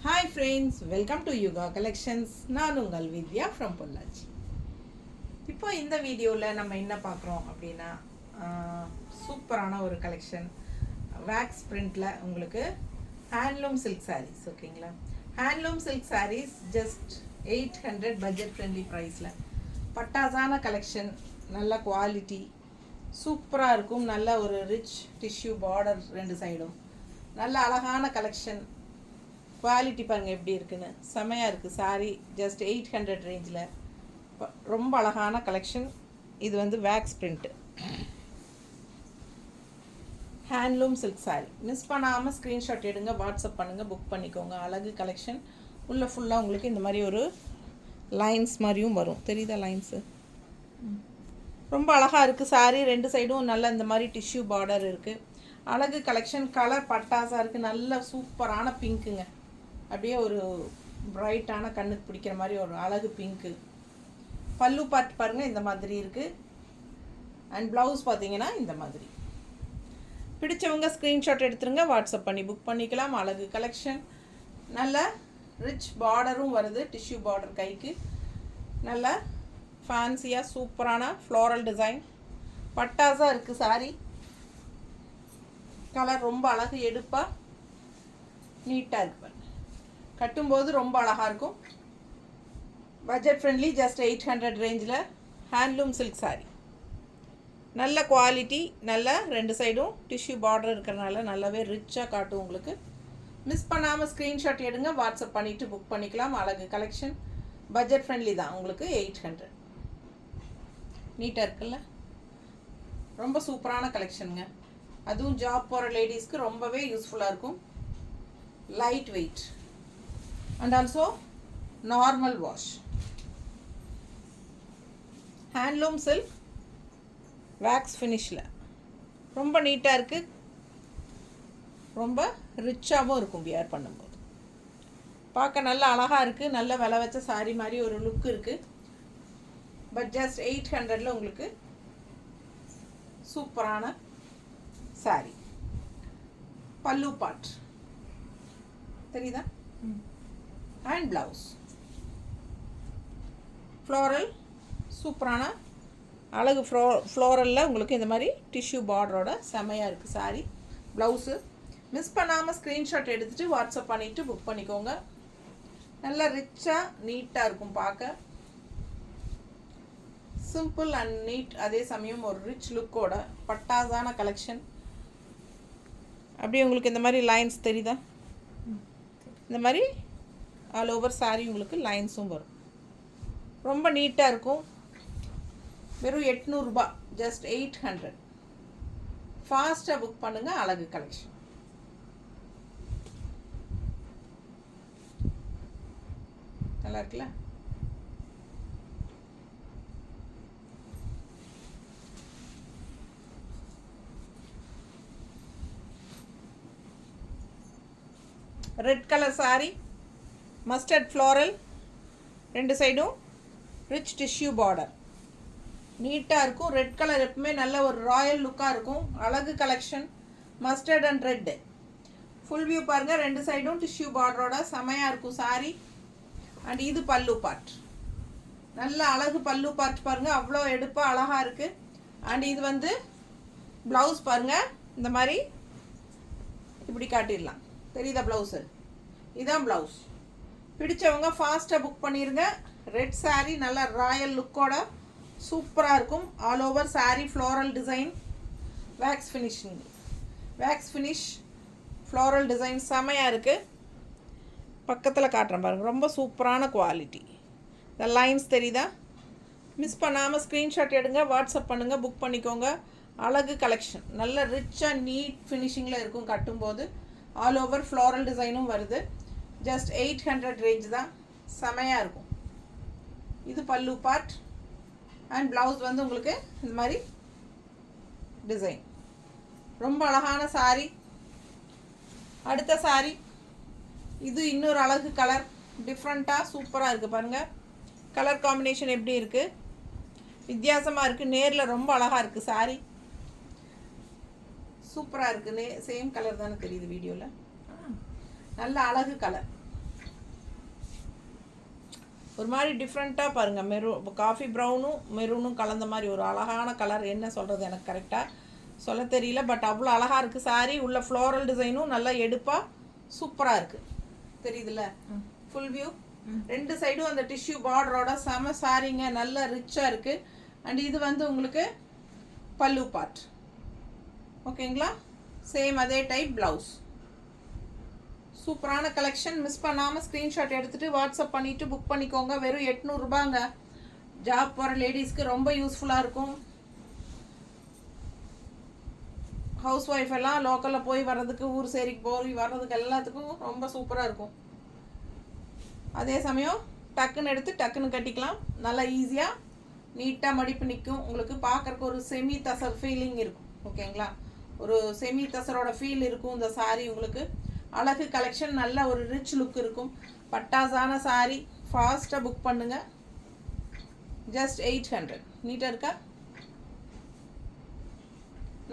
Hi friends, welcome to Yuga Collections. நான் உங்கள் வித்யா from Pollachi. இப்போ இந்த வீடியோவில் நம்ம என்ன பார்க்குறோம் அப்படின்னா சூப்பரான ஒரு கலெக்ஷன் வேக்ஸ் பிரிண்டில் உங்களுக்கு ஹேண்ட்லூம் சில்க் சாரீஸ். ஓகேங்களா? Handloom silk sarees just 800 budget friendly ப்ரைஸில் பட்டாசான கலெக்ஷன், நல்ல குவாலிட்டி, சூப்பராக இருக்கும். நல்ல ஒரு ரிச் டிஷ்யூ பார்டர் ரெண்டு சைடும், நல்ல அழகான கலெக்ஷன். குவாலிட்டி பாருங்கள் எப்படி இருக்குன்னு, செமையாக இருக்குது. சாரீ ஜஸ்ட் 800 ரேஞ்சில் ரொம்ப அழகான கலெக்ஷன். இது வந்து wax print handloom silk sari. Miss பண்ணாமல் ஸ்க்ரீன்ஷாட் எடுங்க, வாட்ஸ்அப் பண்ணுங்கள், புக் பண்ணிக்கோங்க. அழகு கலெக்ஷன். உள்ளே ஃபுல்லாக உங்களுக்கு இந்த மாதிரி ஒரு லைன்ஸ் மாதிரியும் வரும். தெரியுதா லைன்ஸு? ரொம்ப அழகாக இருக்குது. சாரீ ரெண்டு சைடும் நல்ல இந்த மாதிரி டிஷ்யூ பார்டர் இருக்குது. அழகு கலெக்ஷன். கலர் பட்டாசாக இருக்குது. நல்ல சூப்பரான பிங்க்குங்க. அப்படியே ஒரு பிரைட்டான கண்ணுக்கு பிடிக்கிற மாதிரி ஒரு அழகு பிங்க்கு. பல்லு பார்ட் பாருங்கள் இந்த மாதிரி இருக்குது. அண்ட் ப்ளவுஸ் பார்த்தீங்கன்னா இந்த மாதிரி. பிடிச்சவங்க ஸ்க்ரீன்ஷாட் எடுத்துருங்க, வாட்ஸ்அப் பண்ணி புக் பண்ணிக்கலாம். அழகு கலெக்ஷன். நல்ல ரிச் பார்டரும் வருது, டிஷ்யூ பார்டர் கைக்கு. நல்ல ஃபேன்சியாக சூப்பரான ஃப்ளோரல் டிசைன். பட்டாசாக இருக்குது சாரி. கலர் ரொம்ப அழகு, எடுப்பாக நீட்டாக இருக்கு. கட்டும்போது ரொம்ப அழகாக இருக்கும். பட்ஜெட் ஃப்ரெண்ட்லி, ஜஸ்ட் 800 ரேஞ்சில் ஹேண்ட்லூம் சில்க் சாரீ. நல்ல குவாலிட்டி, நல்ல ரெண்டு சைடும் டிஷ்யூ பார்டர் இருக்கிறனால நல்லாவே ரிச்சாக காட்டும் உங்களுக்கு. மிஸ் பண்ணாமல் ஸ்க்ரீன்ஷாட் எடுங்க, வாட்ஸ்அப் பண்ணிவிட்டு புக் பண்ணிக்கலாம். அழகு கலெக்ஷன். பட்ஜெட் ஃப்ரெண்ட்லி தான் உங்களுக்கு. 800. நீட்டாக இருக்குல்ல? ரொம்ப சூப்பரான கலெக்ஷனுங்க. அதுவும் ஜாப் போகிற லேடிஸ்க்கு ரொம்பவே யூஸ்ஃபுல்லாக இருக்கும். Light weight and also normal wash. Handloom silk wax ஃபினிஷில் ரொம்ப நீட்டாக இருக்குது. ரொம்ப ரிச்சாகவும் இருக்கும் வியர் பண்ணும்போது. பார்க்க நல்ல அழகாக இருக்குது. நல்ல விலை வச்ச சாரீ மாதிரி ஒரு லுக் இருக்குது. பட் ஜஸ்ட் 800ல் உங்களுக்கு சூப்பரான சாரீ. பல்லு பார்ட் தெரியுதா? And blouse floral. சூப்பரான அழகு ஃப்ளோரலில் உங்களுக்கு இந்த மாதிரி டிஷ்யூ பார்டரோட செமையாக இருக்குது சாரீ. ப்ளவுஸு மிஸ் பண்ணாமல் ஸ்க்ரீன்ஷாட் எடுத்துகிட்டு வாட்ஸ்அப் பண்ணிவிட்டு புக் பண்ணிக்கோங்க. நல்லா ரிச்சாக நீட்டாக இருக்கும் பார்க்க. சிம்பிள் அண்ட் நீட், அதே சமயம் ஒரு ரிச் லுக்கோட பட்டாசான கலெக்ஷன். அப்படியே உங்களுக்கு இந்த மாதிரி லைன்ஸ் தெரியுதா? இந்த மாதிரி ஆல் ஓவர் சாரீ உங்களுக்கு லைன்ஸும் வரும். ரொம்ப நீட்டாக இருக்கும். வெறும் 800 ரூபாய், ஜஸ்ட் 800. ஃபாஸ்ட்டாக புக் பண்ணுங்கள். அழகு கலெக்ஷன். நல்லா இருக்குல்ல? Red colour sari, mustard floral, ரெண்டு சைடும் ரிச் டிஷ்யூ பார்டர். நீட்டாக இருக்கும். ரெட் கலர் எப்பவுமே நல்ல ஒரு ராயல் லுக்காக இருக்கும். அழகு collection. Mustard and red. Full view பாருங்கள். ரெண்டு சைடும் டிஷ்யூ பார்டரோட செமையாக இருக்கும் சாரீ. அண்ட் இது பல்லு பார்ட். நல்ல அழகு பல்லு பார்ட் பாருங்கள், அவ்வளோ எடுப்பாக அழகாக இருக்குது. அண்ட் இது வந்து ப்ளவுஸ் பாருங்கள். இந்த மாதிரி இப்படி காட்டிடலாம். தெரியுதா ப்ளவுஸு? இதுதான் ப்ளவுஸ். பிடிச்சவங்க ஃபாஸ்ட்டாக புக் பண்ணிடுங்க. ரெட் சாரீ நல்ல ராயல் லுக்கோட சூப்பராக இருக்கும். All over sari floral design, wax finishing. Wax finish floral design செமையாக இருக்குது. பக்கத்தில் காட்டுறேன் பாருங்கள். ரொம்ப சூப்பரான குவாலிட்டி. இந்த லைன்ஸ் தெரியுதா? மிஸ் பண்ணாமல் ஸ்க்ரீன்ஷாட் எடுங்க, வாட்ஸ்அப் பண்ணுங்கள், புக் பண்ணிக்கோங்க. அழகு கலெக்ஷன். நல்ல ரிச்சாக நீட் ஃபினிஷிங்கில் இருக்கும் கட்டும்போது. ஆல் ஓவர் ஃப்ளோரல் டிசைனும் வருது. ஜஸ்ட் 800 ரேஞ்ச் தான். செமையாக இருக்கும். இது பல்லு பார்ட். அண்ட் ப்ளவுஸ் வந்து உங்களுக்கு இந்த மாதிரி டிசைன். ரொம்ப அழகான சாரீ. அடுத்த சாரீ இது இன்னொரு அழகு கலர். டிஃப்ரெண்ட்டாக சூப்பராக இருக்குது பாருங்கள். கலர் காம்பினேஷன் எப்படி இருக்குது? வித்தியாசமாக இருக்குது. நேரில் ரொம்ப அழகாக இருக்குது சாரீ. சூப்பராக இருக்குது. சேம் கலர் தானே தெரியுது வீடியோவில். நல்ல அழகு கலர். ஒரு மாதிரி டிஃப்ரெண்ட்டாக பாருங்கள், காஃபி ப்ரௌனும் மெரூனும் கலந்த மாதிரி ஒரு அழகான கலர். என்ன சொல்கிறது எனக்கு கரெக்டாக சொல்ல தெரியல, பட் அவ்வளோ அழகாக இருக்குது சாரீ. உள்ள ஃப்ளோரல் டிசைனும் நல்லா எடுப்பாக சூப்பராக இருக்குது, தெரியுதுல்ல? ஃபுல் வியூ 2 சைடும் அந்த டிஷ்யூ பார்டரோட செம சாரீங்க, நல்லா ரிச்சாக இருக்குது. அண்ட் இது வந்து உங்களுக்கு பல்லு பார்ட், ஓகேங்களா? சேம் அதே டைப் ப்ளவுஸ். சூப்பரான கலெக்ஷன். மிஸ் பண்ணாமல் ஸ்க்ரீன்ஷாட் எடுத்துகிட்டு வாட்ஸ்அப் பண்ணிவிட்டு புக் பண்ணிக்கோங்க. வெறும் 800 ரூபாங்க. ஜாப் போகிற லேடிஸ்க்கு ரொம்ப யூஸ்ஃபுல்லாக இருக்கும். ஹவுஸ் ஒய்ஃப் எல்லாம் லோக்கலில் போய் வர்றதுக்கு, ஊர் சேரிக்கு போய் வர்றதுக்கு எல்லாத்துக்கும் ரொம்ப சூப்பராக இருக்கும். அதே சமயம் டக்குன்னு எடுத்து டக்குன்னு கட்டிக்கலாம். நல்லா ஈஸியாக நீட்டாக மடிப்பு நிற்கும். உங்களுக்கு பார்க்குறக்கு ஒரு செமி தசர் ஃபீலிங் இருக்கும், ஓகேங்களா? ஒரு செமி தசரோட ஃபீல் இருக்கும் இந்த சாரீ. உங்களுக்கு அழகு கலெக்ஷன், நல்ல ஒரு ரிச் லுக் இருக்கும். பட்டாசான சாரீ, ஃபாஸ்ட்டாக புக் பண்ணுங்கள். ஜஸ்ட் 800. நீட்டாக இருக்கா?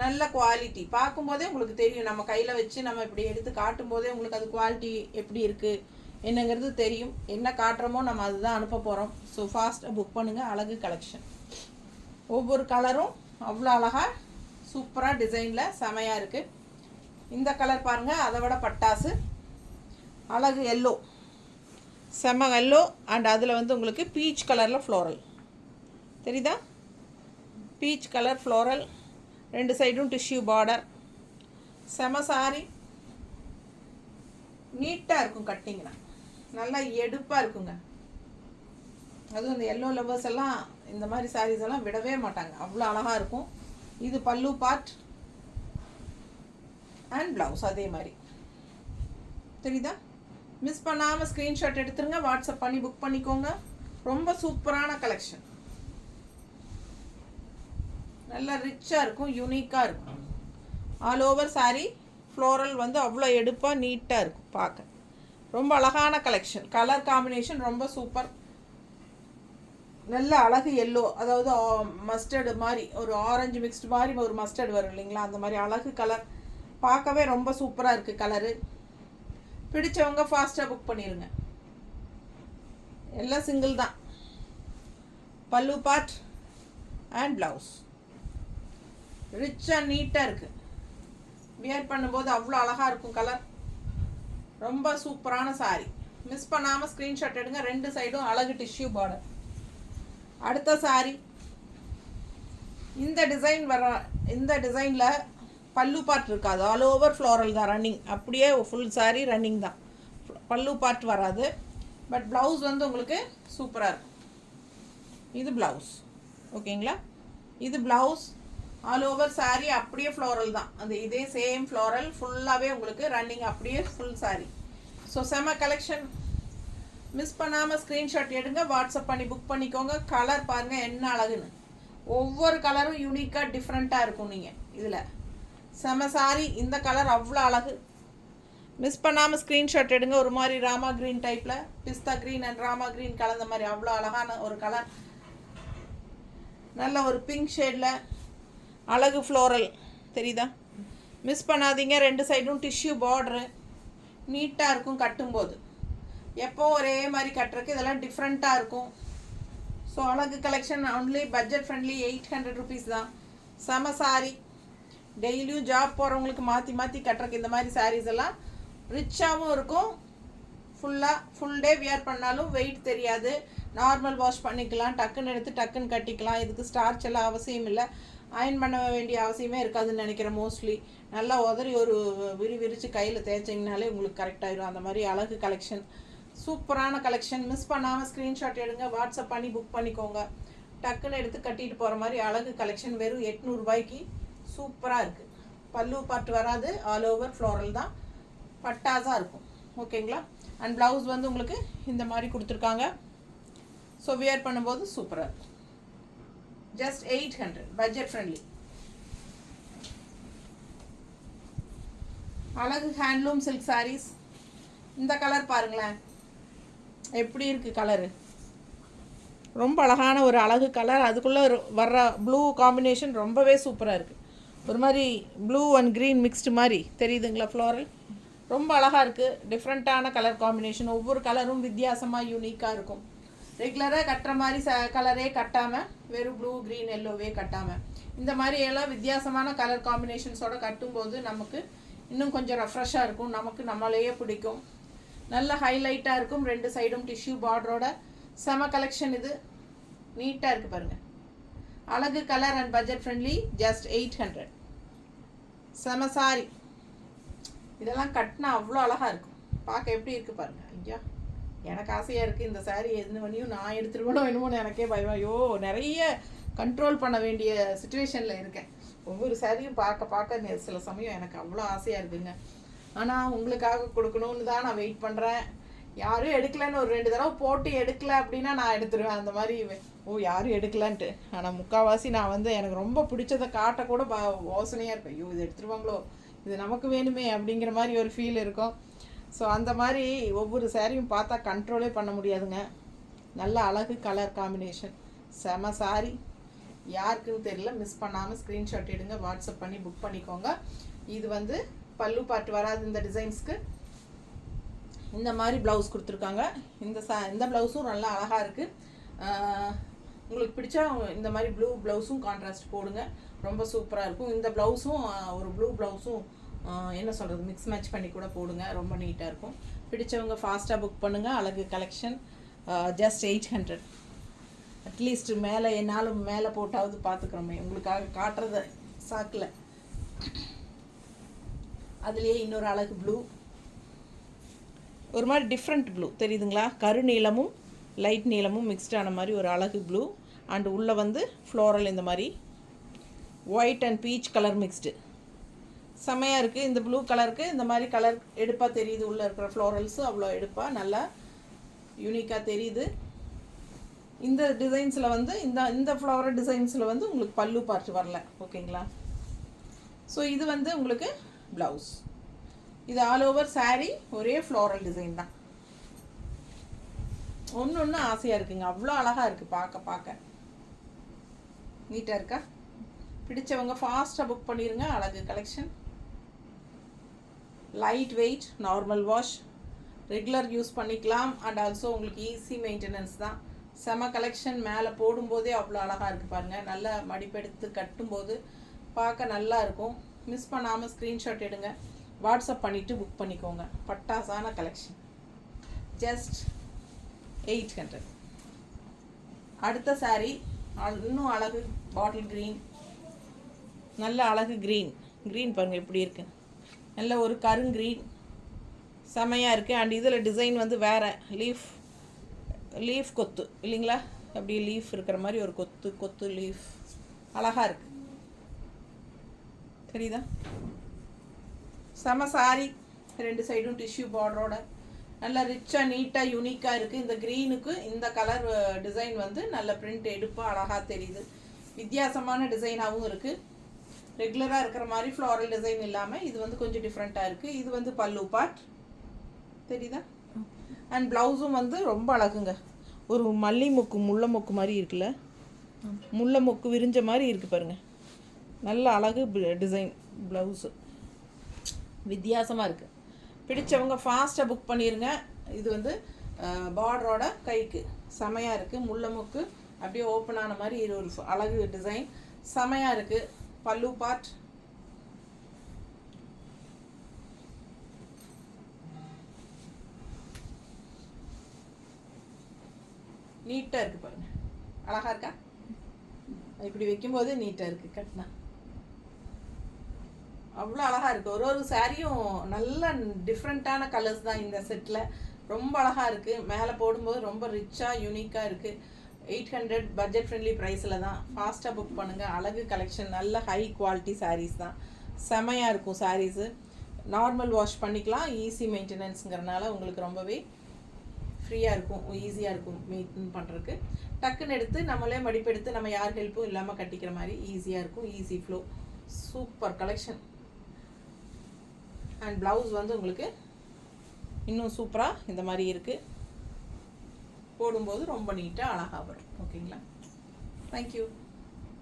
நல்ல குவாலிட்டி. பார்க்கும்போதே உங்களுக்கு தெரியும், நம்ம கையில் வச்சு நம்ம இப்படி எடுத்து காட்டும் போதே உங்களுக்கு அது குவாலிட்டி எப்படி இருக்குது என்னங்கிறது தெரியும். என்ன காட்டுறோமோ நம்ம அதுதான் அனுப்ப போகிறோம். ஸோ ஃபாஸ்ட்டாக புக் பண்ணுங்கள். அழகு கலெக்ஷன், ஒவ்வொரு கலரும் அவ்வளோ அழகாக சூப்பராக டிசைனில் செமையாக இருக்குது. இந்த கலர் பாருங்கள், அதை விட பட்டாசு அழகு எல்லோ, செம எல்லோ. அண்ட் அதில் வந்து உங்களுக்கு பீச் கலரில் ஃப்ளோரல் தெரியுதா? பீச் கலர் ஃப்ளோரல், 2 சைடும் டிஷ்யூ பார்டர், செம சாரி. நீட்டாக இருக்கும் கட்டிங்கன்னா, நல்லா எடுப்பாக இருக்குங்க. அதுவும் இந்த எல்லோ லவ்வர்ஸ் எல்லாம் இந்த மாதிரி சாரீஸ் எல்லாம் விடவே மாட்டாங்க, அவ்வளோ அழகாக இருக்கும். இது பல்லு பார்ட் அண்ட் ப்ளவுஸ் அதே மாதிரி, தெரியுதா? மிஸ் பண்ணாமல் ஸ்க்ரீன்ஷாட் எடுத்துருங்க, வாட்ஸ்அப் பண்ணி புக் பண்ணிக்கோங்க. ரொம்ப சூப்பரான கலெக்ஷன், நல்லா ரிச்சாக இருக்கும், யூனிக்காக இருக்கும். ஆல் ஓவர் சாரீ ஃப்ளோரல் வந்து அவ்வளோ எடுப்பாக நீட்டாக இருக்கும் பார்க்க. ரொம்ப அழகான கலெக்ஷன். கலர் காம்பினேஷன் ரொம்ப சூப்பர். நல்ல அழகு எல்லோ, அதாவது மஸ்டர்டு மாதிரி ஒரு ஆரஞ்சு மிக்ஸ்டு மாதிரி ஒரு மஸ்டர்டு வரும் இல்லைங்களா, அந்த மாதிரி அழகு கலர். பார்க்கவே ரொம்ப சூப்பராக இருக்குது கலரு. பிடிச்சவங்க ஃபாஸ்ட்டாக புக் பண்ணிடுங்க. எல்லாம் சிங்கிள் தான். பல்லு பார்ட் அண்ட் ப்ளவுஸ் ரிச்சாக நீட்டாக இருக்குது. வியர் பண்ணும்போது அவ்வளோ அழகாக இருக்கும் கலர். ரொம்ப சூப்பரான சாரீ. மிஸ் பண்ணாமல் ஸ்க்ரீன்ஷாட் எடுங்க. 2 சைடும் அழகு டிஷ்யூ பார்டர். அடுத்த சாரீ இந்த டிசைன் இந்த டிசைனில் பல்லு பார்ட் இருக்காது, ஆல் ஓவர் ஃப்ளோரல் தான் ரன்னிங். அப்படியே ஃபுல் சாரீ ரன்னிங் தான், பல்லு பார்ட் வராது. பட் ப்ளவுஸ் வந்து உங்களுக்கு சூப்பராக இருக்கும். இது ப்ளவுஸ், ஓகேங்களா? இது ப்ளவுஸ். ஆல் ஓவர் சாரீ அப்படியே ஃப்ளோரல் தான், அந்த இதே சேம் ஃப்ளோரல் ஃபுல்லாகவே உங்களுக்கு ரன்னிங், அப்படியே ஃபுல் சாரீ. ஸோ செம கலெக்ஷன். மிஸ் பண்ணாமல் ஸ்க்ரீன்ஷாட் எடுங்க, வாட்ஸ்அப் பண்ணி புக் பண்ணிக்கோங்க. கலர் பாருங்கள் என்ன அழகுன்னு. ஒவ்வொரு கலரும் யூனிக்காக டிஃப்ரெண்ட்டாக இருக்கும். நீங்கள் இதில் செம சாரி. இந்த கலர் அவ்வளோ அழகு. மிஸ் பண்ணாமல் ஸ்க்ரீன்ஷாட் எடுங்க. ஒரு மாதிரி ராமா க்ரீன் டைப்பில், பிஸ்தா க்ரீன் அண்ட் ராமா க்ரீன் கலந்த மாதிரி அவ்வளோ அழகான ஒரு கலர். நல்ல ஒரு பிங்க் ஷேடில் அழகு ஃப்ளோரல், தெரியுதா? மிஸ் பண்ணாதீங்க. 2 சைடும் டிஷ்யூ பார்ட்ரு நீட்டாக இருக்கும் கட்டும்போது. எப்போ ஒரே மாதிரி கட்டுறக்கு இதெல்லாம் டிஃப்ரெண்ட்டாக இருக்கும். ஸோ அழகு collection only budget friendly 800 rupees தான். செம சாரி. டெய்லியும் ஜாப் போகிறவங்களுக்கு மாற்றி மாற்றி கட்டுறக்கு இந்த மாதிரி சாரீஸ் எல்லாம் ரிச்சாகவும் இருக்கும். ஃபுல் டே வியர் பண்ணாலும் வெயிட் தெரியாது. நார்மல் வாஷ் பண்ணிக்கலாம், டக்குன்னு எடுத்து டக்குன்னு கட்டிக்கலாம். இதுக்கு ஸ்டார்ச் எல்லாம் அவசியம் இல்லை, அயன் பண்ண வேண்டிய அவசியமே இருக்காதுன்னு நினைக்கிறேன். மோஸ்ட்லி நல்லா உதறி ஒரு விரிச்சு கையில் தேய்ச்சிங்கனாலே உங்களுக்கு கரெக்டாகிடும். அந்த மாதிரி அழகு கலெக்ஷன், சூப்பரான கலெக்ஷன். மிஸ் பண்ணாமல் ஸ்க்ரீன்ஷாட் எடுங்க, வாட்ஸ்அப் பண்ணி புக் பண்ணிக்கோங்க. டக்குன்னு எடுத்து கட்டிட்டு போகிற மாதிரி அழகு கலெக்ஷன். வெறும் 800 ரூபாய்க்கு சூப்பராக இருக்குது. பல்லு பார்ட் வராது, ஆல் ஓவர் ஃப்ளோரல் தான், பட்டாஸாக இருக்கும். ஓகேங்களா? அண்ட் ப்ளவுஸ் வந்து உங்களுக்கு இந்த மாதிரி கொடுத்துருக்காங்க. ஸோ வியர் பண்ணும்போது சூப்பராக இருக்கும். Just 800, budget friendly. அழகு ஹேண்ட்லூம் சில்க் சாரீஸ். இந்த கலர் பாருங்களேன் எப்படி இருக்குது கலரு. ரொம்ப அழகான ஒரு அழகு கலர். அதுக்குள்ளே வர்ற ப்ளூ காம்பினேஷன் ரொம்பவே சூப்பராக இருக்குது. ஒரு மாதிரி ப்ளூ அண்ட் க்ரீன் மிக்ஸ்டு மாதிரி தெரியுதுங்களா ஃப்ளோரல். ரொம்ப அழகாக இருக்குது. டிஃப்ரெண்ட்டான கலர் காம்பினேஷன். ஒவ்வொரு கலரும் வித்தியாசமாக யூனிக்காக இருக்கும். ரெகுலராக கட்டுற மாதிரி கலரே கட்டாமல் வெறும் ப்ளூ க்ரீன் எல்லோவே கட்டாமல் இந்த மாதிரி எல்லாம் வித்தியாசமான கலர் காம்பினேஷன்ஸோடு கட்டும்போது நமக்கு இன்னும் கொஞ்சம் ரெஃப்ரெஷ்ஷாக இருக்கும், நமக்கு நம்மளையே பிடிக்கும், நல்ல ஹைலைட்டாக இருக்கும். 2 சைடும் டிஷ்யூ பார்டரோட செம கலெக்ஷன். இது நீட்டாக இருக்குது பாருங்கள், அழகு colour and budget friendly, just 800. செம சாரி. இதெல்லாம் கட்டினா அவ்வளோ அழகாக இருக்கும், பார்க்க எப்படி இருக்குது பாருங்கள். ஐயா எனக்கு ஆசையாக இருக்குது இந்த சாரீ எது பண்ணியும் நான் எடுத்துருக்கணும் என்னமோன்னு எனக்கே பயம். ஐயோ நிறைய கண்ட்ரோல் பண்ண வேண்டிய சுச்சுவேஷனில் இருக்கேன். ஒவ்வொரு சாரியும் பார்க்க சில சமயம் எனக்கு அவ்வளோ ஆசையாக இருக்குங்க. ஆனால் உங்களுக்காக கொடுக்கணுன்னு தான் நான் வெயிட் பண்ணுறேன். யாரும் எடுக்கலைன்னு ஒரு 2 தடவை போட்டு எடுக்கலை அப்படின்னா நான் எடுத்துருவேன் அந்த மாதிரி. யாரும் எடுக்கலான்ட்டு. ஆனால் முக்கால்வாசி நான் வந்து எனக்கு ரொம்ப பிடிச்சதை காட்டக்கூட யோசனையாக இருப்பேன். ஐயோ இது எடுத்துருவாங்களோ, இது நமக்கு வேணுமே அப்படிங்கிற மாதிரி ஒரு ஃபீல் இருக்கும். ஸோ அந்த மாதிரி ஒவ்வொரு சாரியும் பார்த்தா கண்ட்ரோலே பண்ண முடியாதுங்க. நல்ல அழகு கலர் காம்பினேஷன், செம சாரி. யாருக்குன்னு தெரியல, மிஸ் பண்ணாமல் ஸ்க்ரீன்ஷாட் எடுங்க, வாட்ஸ்அப் பண்ணி புக் பண்ணிக்கோங்க. இது வந்து பல்லு பாட்டு வராது இந்த டிசைன்ஸ்க்கு. இந்த மாதிரி ப்ளவுஸ் கொடுத்துருக்காங்க. இந்த ப்ளவுஸும் நல்லா அழகாக இருக்குது. உங்களுக்கு பிடிச்சா இந்த மாதிரி ப்ளூ ப்ளவுஸும் கான்ட்ராஸ்ட் போடுங்க, ரொம்ப சூப்பராக இருக்கும். இந்த ப்ளவுஸும் ஒரு ப்ளூ ப்ளவுஸும் என்ன சொல்கிறது மிக்ஸ் மேட்ச் பண்ணி கூட போடுங்க, ரொம்ப நீட்டாக இருக்கும். பிடிச்சவங்க ஃபாஸ்ட்டாக புக் பண்ணுங்கள். அழகு கலெக்ஷன், ஜஸ்ட் 800. அட்லீஸ்ட் மேலே என்னாலும் மேலே போட்டாவது பார்த்துக்கிறோமே, உங்களுக்காக காட்டுறத சாக்கில். அதுலேயே இன்னொரு அழகு ப்ளூ, ஒரு மாதிரி டிஃப்ரெண்ட் ப்ளூ தெரியுதுங்களா, கரு நீளமும் லைட் நீளமும் மிக்ஸ்டான மாதிரி ஒரு அழகு ப்ளூ. அண்டு உள்ளே வந்து ஃப்ளோரல் இந்த மாதிரி white and peach colour mixed, செம்மையாக இருக்குது. இந்த ப்ளூ கலருக்கு இந்த மாதிரி கலர் எடுப்பாக தெரியுது, உள்ளே இருக்கிற ஃப்ளோரல்ஸு அவ்வளோ எடுப்பாக நல்லா யூனிக்காக தெரியுது. இந்த டிசைன்ஸில் வந்து இந்த ஃப்ளவர் டிசைன்ஸில் வந்து உங்களுக்கு பல்லு பார்ட் வரல, ஓகேங்களா. ஸோ இது வந்து உங்களுக்கு ப்ளவுஸ். இது ஆல் ஓவர் சாரீ ஒரே ஃப்ளோரல் டிசைன் தான். ஒன்று ஆசையாக இருக்குங்க, அவ்வளோ அழகாக இருக்குது பார்க்க நீட்டாக இருக்கா. பிடிச்சவங்க ஃபாஸ்ட்டாக புக் பண்ணிடுங்க. அழகு collection, light weight, normal wash, regular use பண்ணிக்கலாம். அண்ட் ஆல்சோ உங்களுக்கு ஈஸி மெயின்டெனன்ஸ் தான். செம கலெக்ஷன். மேலே போடும்போதே அவ்வளோ அழகாக இருக்குது பாருங்கள், நல்லா மடிப்பெடுத்து கட்டும்போது பார்க்க நல்லா இருக்கும். மிஸ் பண்ணாமல் ஸ்க்ரீன்ஷாட் எடுங்க, வாட்ஸ்அப் பண்ணிவிட்டு புக் பண்ணிக்கோங்க. பட்டாசான கலெக்ஷன், ஜஸ்ட் 800. அடுத்த சாரீ இன்னும் அழகு பாட்டில் க்ரீன், நல்ல அழகு க்ரீன் பாருங்கள் எப்படி இருக்குது, நல்ல ஒரு கருங்க்ரீன், செமையாக இருக்குது. அண்ட் இதில் டிசைன் வந்து வேறு லீஃப் கொத்து இல்லைங்களா, அப்படியே லீஃப் இருக்கிற மாதிரி ஒரு கொத்து லீஃப் அழகாக இருக்குது, தெரியுதா. செம சாரி, 2 சைடும் டிஷ்யூ பார்டரோட நல்லா ரிச்சாக நீட்டாக யூனிக்காக இருக்குது. இந்த க்ரீனுக்கு இந்த கலர் டிசைன் வந்து நல்ல பிரிண்ட் எடுப்பாக அழகாக தெரியுது. வித்தியாசமான டிசைனாகவும் இருக்குது. ரெகுலராக இருக்கிற மாதிரி ஃப்ளாரல் டிசைன் இல்லாமல் இது வந்து கொஞ்சம் டிஃப்ரெண்ட்டாக இருக்குது. இது வந்து பல்லு பார்ட் தெரியுதா. அண்ட் ப்ளவுஸும் வந்து ரொம்ப அழகுங்க, ஒரு மல்லி மொக்கு முல்லை மொக்கு மாதிரி இருக்குல்ல, முல்லை மொக்கு விரிஞ்ச மாதிரி இருக்குது பாருங்கள், நல்ல அழகு டிசைன் ப்ளவுஸு, வித்தியாசமாக இருக்குது. பிடிச்சவங்க ஃபாஸ்ட்டாக புக் பண்ணிடுங்க. இது வந்து பார்டரோட கைக்கு செமையாக இருக்குது, முல்லை மொக்கு அப்படியே ஓப்பன் ஆன மாதிரி இது ஒரு அழகு டிசைன், செமையாக இருக்குது. பல்லு பார்ட், நீட்டாக இருக்குது பாருங்கள், அழகாக இருக்கா. இப்படி வைக்கும்போது நீட்டாக இருக்குது, கட்டினா அவ்வளோ அழகாக இருக்குது. ஒரு சாரியும் நல்ல டிஃப்ரெண்ட்டான கலர்ஸ் தான் இந்த செட்டில், ரொம்ப அழகாக இருக்குது. மேலே போடும்போது ரொம்ப ரிச்சாக யூனிக்காக இருக்குது. 800 பட்ஜெட் ஃப்ரெண்ட்லி ப்ரைஸில் தான். ஃபாஸ்ட்டாக புக் பண்ணுங்கள். அழகு கலெக்ஷன், நல்ல ஹை குவாலிட்டி சாரீஸ் தான், செமையாக இருக்கும் சாரீஸு. நார்மல் வாஷ் பண்ணிக்கலாம், ஈஸி மெயின்டெனன்ஸுங்கிறனால உங்களுக்கு ரொம்பவே ஃப்ரீயாக இருக்கும், ஈஸியாக இருக்கும் மெயின்டைன் பண்ணுறதுக்கு. டக்குன்னு எடுத்து நம்மளே மடிப்பெடுத்து நம்ம யார் ஹெல்ப்பும் இல்லாமல் கட்டிக்கிற மாதிரி ஈஸியாக இருக்கும், easy flow. Super collection. And blouse வந்து உங்களுக்கு இன்னும் சூப்பராக இந்த மாதிரி இருக்குது, போடும்போது ரொம்ப நீட்டாக அழகாக வரும், ஓகேங்களா. தேங்க்யூ.